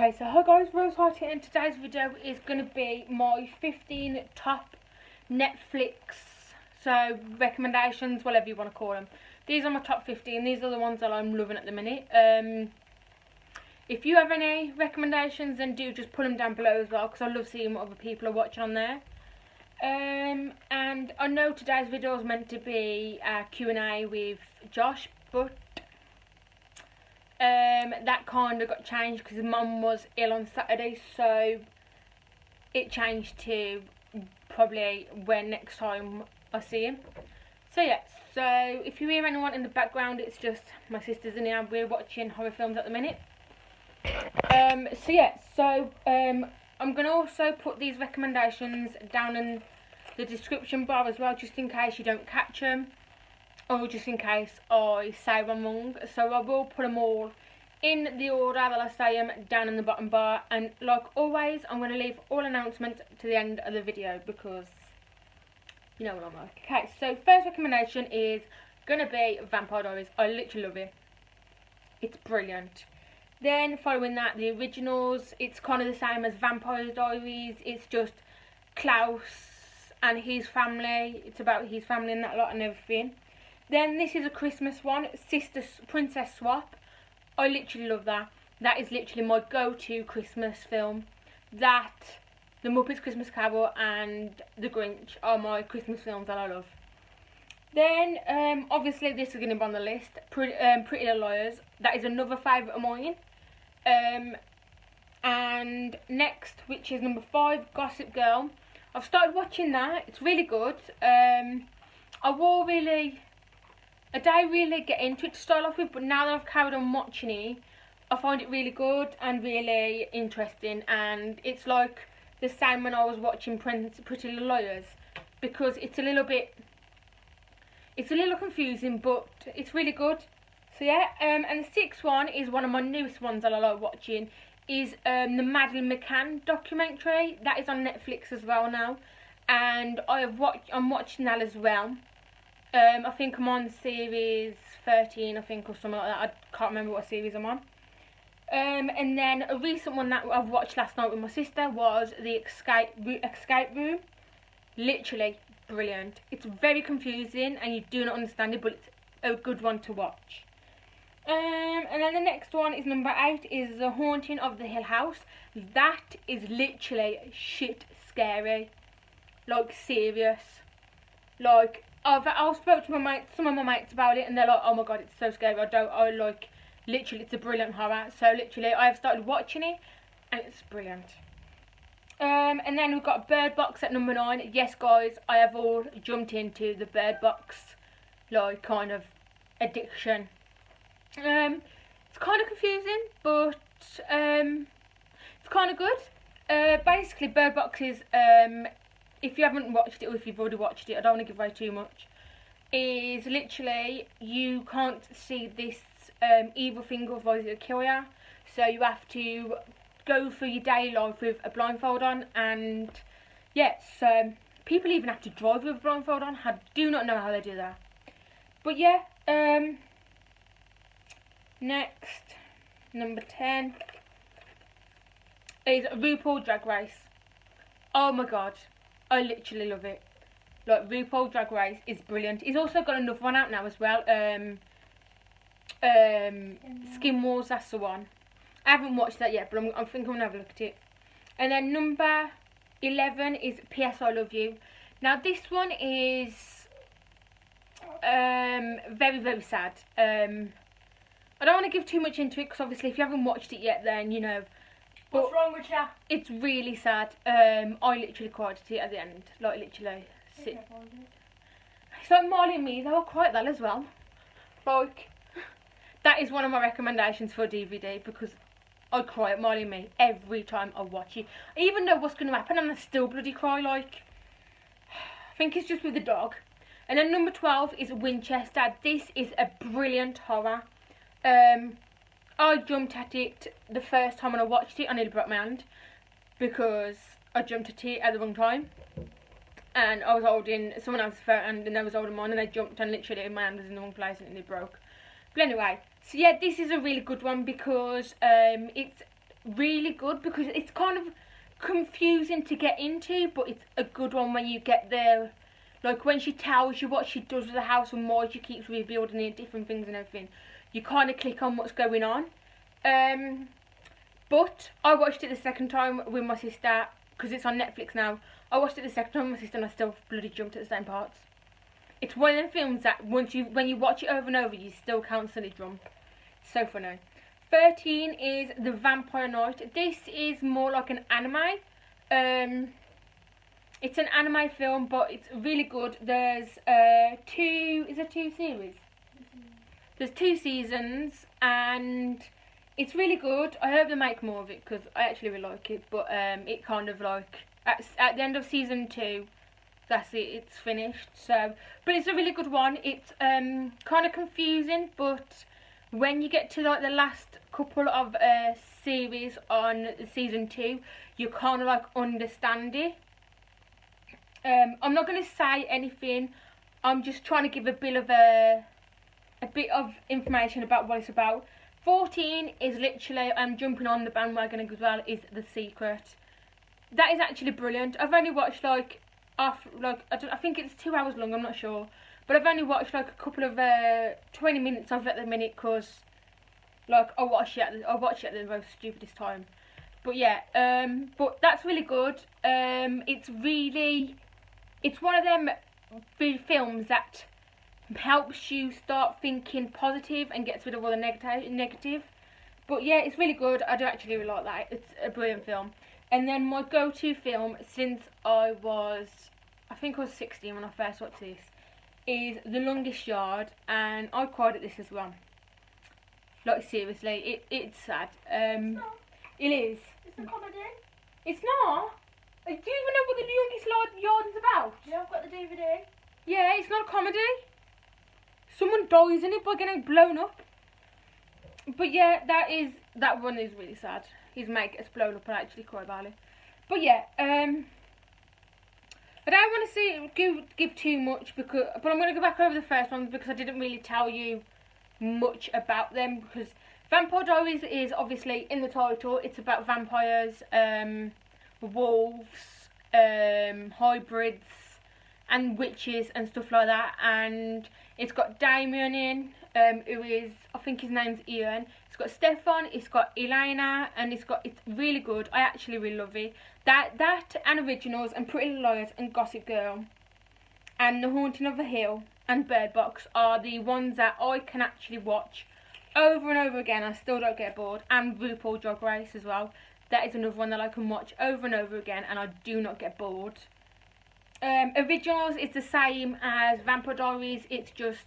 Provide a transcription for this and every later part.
Okay, so hi guys, Rose here, and today's video is going to be my 15 top Netflix, so recommendations, whatever you want to call them. These are my top 15, these are the ones that I'm loving at the minute. If you have any recommendations, then do just put them down below as well, because I love seeing what other people are watching on there. And I know today's video is meant to be a Q&A with Josh, but that kind of got changed because Mum was ill on Saturday, so it changed to probably when next time I see him. So yeah, so if you hear anyone in the background, it's just my sisters and I. We're watching horror films at the minute. So yeah, so I'm gonna also put these recommendations down in the description bar as well, just in case you don't catch them, or just in case I say them wrong. So I will put them all in the order that I say them down in the bottom bar, and like always I'm going to leave all announcements to the end of the video because you know what I'm like. Okay, so first recommendation is going to be Vampire Diaries. I literally love it. It's brilliant. Then following that, the originals. It's kind of the same as Vampire Diaries. It's just Klaus and his family. It's about his family and that lot and everything. Then this is a Christmas one, Princess Swap. I literally love that. That is literally my go-to Christmas film. That, The Muppets Christmas Carol and The Grinch are my Christmas films that I love. Then, obviously this is going to be on the list, Pretty Little Liars. That is another favourite of mine. And next, which is number 5, Gossip Girl. I've started watching that. It's really good. I don't really get into it to start off with, but now that I've carried on watching it, I find it really good and really interesting. And it's like the same when I was watching Pretty Little Liars, because it's a little confusing, but it's really good. So yeah, and the 6th one is one of my newest ones that I like watching, is the Madeleine McCann documentary. That is on Netflix as well now, and I'm watching that as well. I think I'm on series 13, I think, or something like that. I can't remember what series I'm on. And then a recent one that I've watched last night with my sister was the Escape Room. Literally brilliant. It's very confusing and you do not understand it, but it's a good one to watch. And then the next one is number 8, is The Haunting of the Hill House. That is literally shit scary. Like, serious. Like, I've spoke to some of my mates about it, and they're like, oh my god, it's so scary. Literally, it's a brilliant horror. So literally, I have started watching it, and it's brilliant. And then we've got Bird Box at number 9. Yes, guys, I have all jumped into the Bird Box, like, kind of addiction. It's kind of confusing, but it's kind of good. Basically, Bird Box is if you haven't watched it, or if you've already watched it, I don't want to give away too much, is literally you can't see this evil thing, otherwise it'll kill you. So you have to go through your daily life with a blindfold on, and yes, people even have to drive with a blindfold on. I do not know how they do that. But yeah, next, number 10 is Rupaul Drag Race. Oh my god, I literally love it. Like, Rupaul Drag Race is brilliant. He's also got another one out now as well. Skin Wars, that's the one. I haven't watched that yet, but I think I'm going to have a look at it. And then number 11 is P.S. I Love You. Now this one is very, very sad. I don't want to give too much into it, because obviously if you haven't watched it yet, then you know. But what's wrong with you? It's really sad. I literally cried at it at the end. Like, literally. It's like Marley and Me, they were quite that as well. Like, that is one of my recommendations for a DVD, because I cry at Marley and Me every time I watch it. I even know what's going to happen and I still bloody cry. Like, I think it's just with the dog. And then number 12 is Winchester. This is a brilliant horror. I jumped at it the first time when I watched it. I nearly broke my hand because I jumped at it at the wrong time, and I was holding someone else's hand and they was holding mine, and I jumped and literally my hand was in the wrong place and it broke. But anyway, so yeah, this is a really good one because it's really good because it's kind of confusing to get into, but it's a good one when you get there. Like when she tells you what she does with the house and why she keeps rebuilding it, different things and everything, you kind of click on what's going on. But I watched it the second time with my sister because it's on Netflix now. I watched it the second time with my sister and I still bloody jumped at the same parts. It's one of the films that when you watch it over and over, you still constantly jump. So funny. 13 is The Vampire Knight. This is more like an anime. It's an anime film, but it's really good. There's two series? There's 2 seasons, and it's really good. I hope they make more of it because I actually really like it. But it kind of like at the end of season 2, that's it. It's finished. So, but it's a really good one. It's kind of confusing, but when you get to like the last couple of series on season 2, you kind of like understand it. I'm not going to say anything. I'm just trying to give a bit of information about what it's about. 14 is literally, I'm jumping on the bandwagon as well, is The Secret. That is actually brilliant. I've only watched like I think it's 2 hours long, I'm not sure, but I've only watched like a couple of 20 minutes of it at the minute because like I watched it at the most stupidest time. But yeah, but that's really good. It's one of them films that helps you start thinking positive and gets rid of all the negative. But yeah, it's really good. I do actually really like that. It's a brilliant film. And then my go-to film since I think I was 16 when I first watched this, is The Longest Yard, and I cried at this as well. Like seriously, it's sad. It is. It's a comedy. It's not. Do you even know what The Longest Yard is about? Yeah, I've got the DVD. Yeah, it's not a comedy. Someone dies in it by getting blown up. But yeah, that one is really sad. His mate gets blown up and I actually cry about it. But yeah, I don't want to give too much but I'm going to go back over the first ones because I didn't really tell you much about them, because Vampire Diaries is obviously in the title. It's about vampires, wolves, hybrids and witches and stuff like that, and it's got Damien in, who is, I think his name's Ian. It's got Stefan, it's got Elena, and it's really good. I actually really love it. That and Originals and Pretty Little Liars and Gossip Girl and The Haunting of the Hill and Bird Box are the ones that I can actually watch over and over again. I still don't get bored. And Rupaul Drag Race as well. That is another one that I can watch over and over again and I do not get bored. Originals is the same as Vampire Diaries. It's just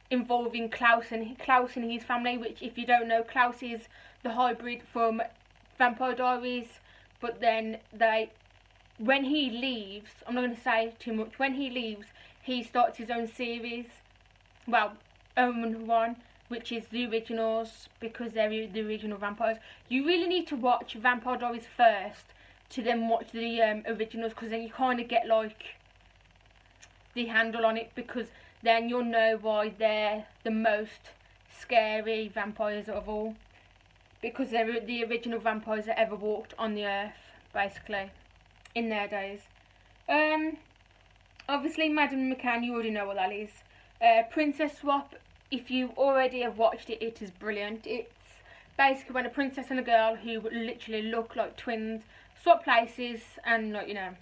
involving Klaus and his family, which, if you don't know, Klaus is the hybrid from Vampire Diaries. But then when he leaves, I'm not going to say too much, when he leaves, he starts his own series, well, own one, which is The Originals, because they're the original vampires. You really need to watch Vampire Diaries first to then watch the Originals, because then you kind of get like the handle on it, because then you'll know why they're the most scary vampires of all, because they're the original vampires that ever walked on the earth, basically, in their days. Obviously, Madeleine McCann, you already know what that is. Princess Swap, if you already have watched it, it is brilliant. It's basically when a princess and a girl who literally look like twins swap places, and like, you know,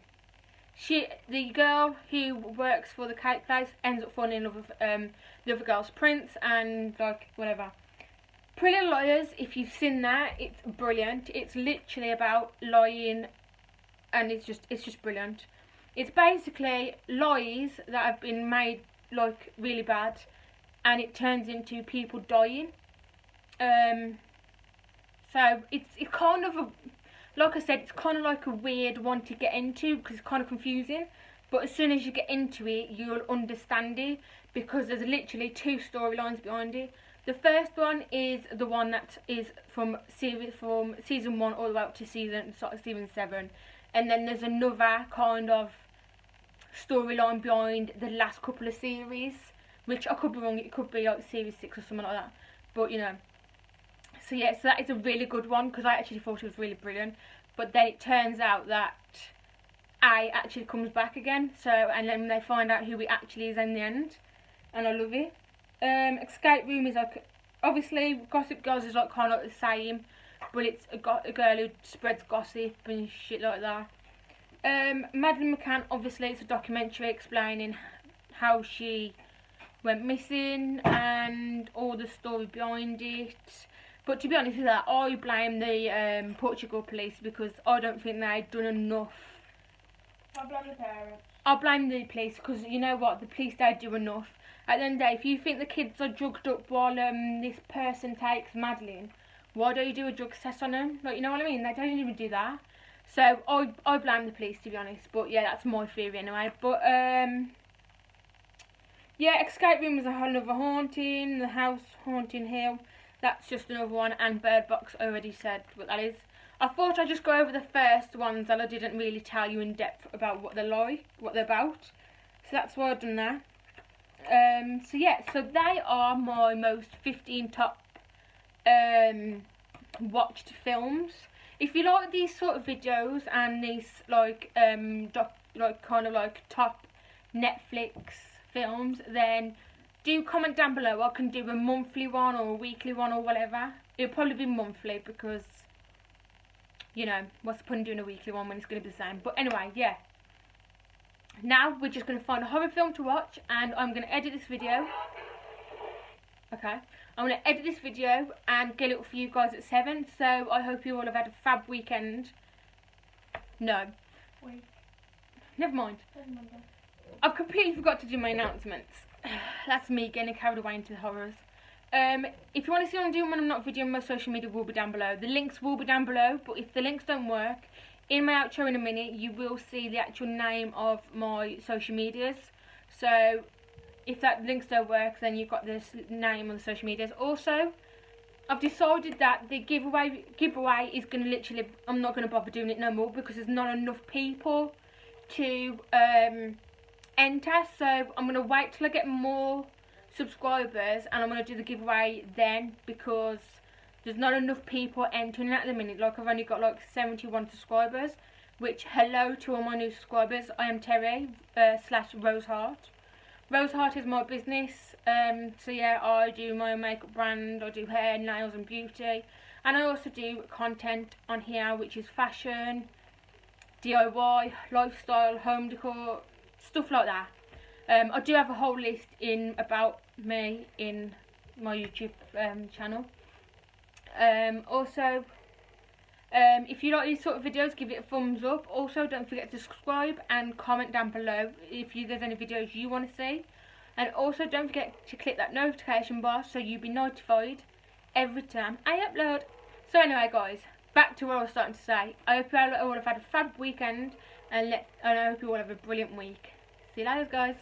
the girl who works for the cake place ends up falling in love with the other girl's prince, and like whatever. Pretty Little Liars, if you've seen that, it's brilliant. It's literally about lying, and it's just brilliant. It's basically lies that have been made like really bad, and it turns into people dying. So it's kind of like I said, it's kind of like a weird one to get into because it's kind of confusing. But as soon as you get into it, you'll understand it, because there's literally 2 storylines behind it. The first one is the one that is from season 1 all the way up to season 7, and then there's another kind of storyline behind the last couple of series, which I could be wrong. It could be like series 6 or something like that. But you know, So yeah, so that is a really good one, because I actually thought it was really brilliant. But then it turns out that A actually comes back again. So, and then they find out who he actually is in the end. And I love it. Escape Room is like, obviously Gossip Girls is like kind of the same, but it's a girl who spreads gossip and shit like that. Madeleine McCann, obviously it's a documentary explaining how she went missing and all the story behind it. But to be honest with that, I blame the Portugal police, because I don't think they've done enough. I blame the parents. I blame the police, because you know what, the police don't do enough. At the end of the day, if you think the kids are drugged up while this person takes Madeleine, why don't you do a drug test on them? Like, you know what I mean? They don't even do that. So I blame the police, to be honest. But yeah, that's my theory anyway. But yeah, Escape Room is another haunting. The House Haunting Hill, that's just another one. And Bird Box, I already said what that is. I thought I'd just go over the first ones that I didn't really tell you in depth about what they're like, what they're about. So that's why I've done that. So yeah, so they are my most 15 top watched films. If you like these sort of videos and these like kind of like top Netflix films, then do comment down below. I can do a monthly one or a weekly one or whatever. It'll probably be monthly, because you know, what's the point in doing a weekly one when it's going to be the same. But anyway, yeah. Now we're just going to find a horror film to watch, and I'm going to edit this video. Okay. I'm going to edit this video and get it up for you guys at 7. So I hope you all have had a fab weekend. No. Wait. Never mind. I've completely forgot to do my announcements. That's me getting carried away into the horrors. If you want to see what I'm doing when I'm not videoing, my social media will be down below. The links will be down below, but if the links don't work, in my outro in a minute, you will see the actual name of my social medias. So, if that links don't work, then you've got this name on the social medias. Also, I've decided that the giveaway is going to literally, I'm not going to bother doing it no more, because there's not enough people to enter. So, I'm going to wait till I get more subscribers, and I'm going to do the giveaway then, because there's not enough people entering at the minute. Like, I've only got like 71 subscribers, which, hello to all my new subscribers. I am Terry / Roseheart. Roseheart is my business. So yeah, I do my own makeup brand, I do hair, nails and beauty, and I also do content on here, which is fashion, DIY, lifestyle, home decor, stuff like that. I do have a whole list in about me in my YouTube channel. Also, if you like these sort of videos, give it a thumbs up. Also, don't forget to subscribe and comment down below if there's any videos you want to see. And also, don't forget to click that notification bar so you'll be notified every time I upload. So anyway, guys, back to what I was starting to say. I hope you all have had a fab weekend, and I hope you all have a brilliant week. See you later, guys.